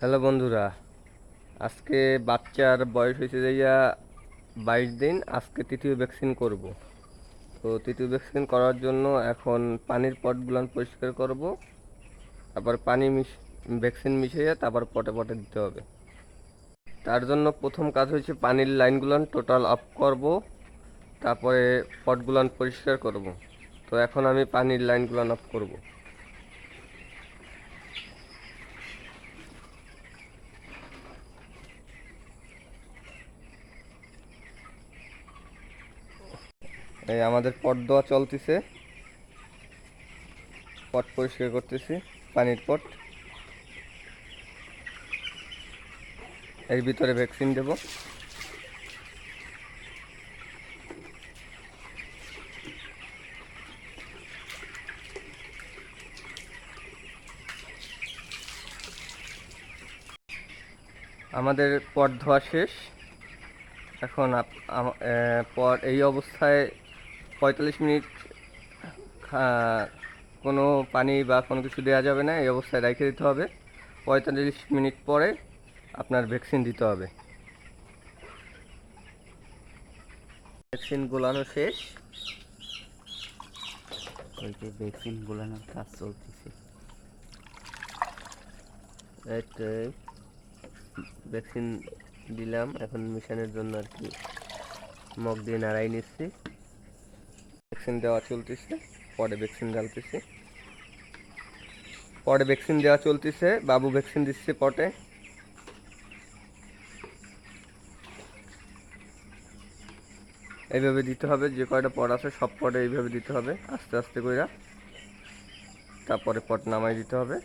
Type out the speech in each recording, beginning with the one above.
Hello বন্ধুরা, আজকে বাচ্চার বয়স হয়েছে যাইয়া 22 দিন। আজকে তৃতীয় ভ্যাকসিন করব। তো তৃতীয় ভ্যাকসিন করার জন্য এখন পানির পটগুলান পরিষ্কার করব। তারপর ভ্যাকসিন মিশিয়ে তারপর পটে পটে দিতে হবে। তার জন্য প্রথম কাজ হচ্ছে পানির লাইনগুলান টোটাল অফ করব, তারপরে পটগুলান পরিষ্কার করব। তো এখন আমি পানির লাইনগুলান অফ করব। এই আমাদের পট দেওয়া চলতেছে, পট পরিষ্কার করতেছি, পানির পট। এর ভিতরে ভ্যাকসিন দেব। আমাদের পট ধোয়া শেষ। এখন পর এই অবস্থায় 45 মিনিট কোনো পানি বা কোনো কিছু দেওয়া যাবে না, এই অবস্থায় রেখে দিতে হবে। 45 মিনিট পরে আপনার ভ্যাকসিন দিতে হবে। ভ্যাকসিন গোলানো শেষ। ওই যে ভ্যাকসিন গোলানোর কাজ চলতেছে। ভ্যাকসিন দিলাম, এখন মিশনের জন্য আর কি মগ দিয়ে নাড়াই নিচ্ছি। ভ্যাকসিন দেওয়া চলতেছে, পরে ভ্যাকসিন ঢালতেছি। পরে ভ্যাকসিন দেওয়া চলতেছে, বাবু ভ্যাকসিন দিচ্ছে পটে। এইভাবে দিতে হবে, যে কয়টা পট আছে সব পটে এইভাবে দিতে হবে, আস্তে আস্তে কইরা। তারপরে পট নামাই দিতে হবে।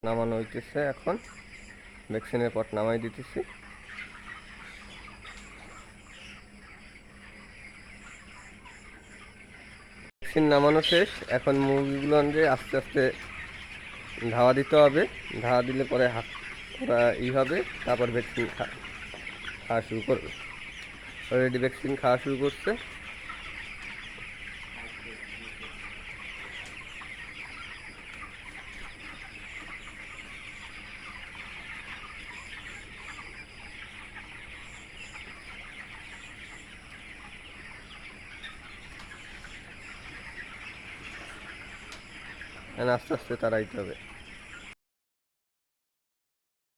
নামানো হইতেছে, এখন ভ্যাকসিনের পট নামাই দিতেছি। ভ্যাকসিন নামানো শেষ। এখন মুরগিগুলো আস্তে আস্তে ধাওয়া দিতে হবে। ধাওয়া দিলে পরে ওরা হবে, তারপর ভ্যাকসিন খাওয়া শুরু করবে। অলরেডি ভ্যাকসিন খাওয়া শুরু করছে। আস্তে আস্তে তাড়াইতে হবে।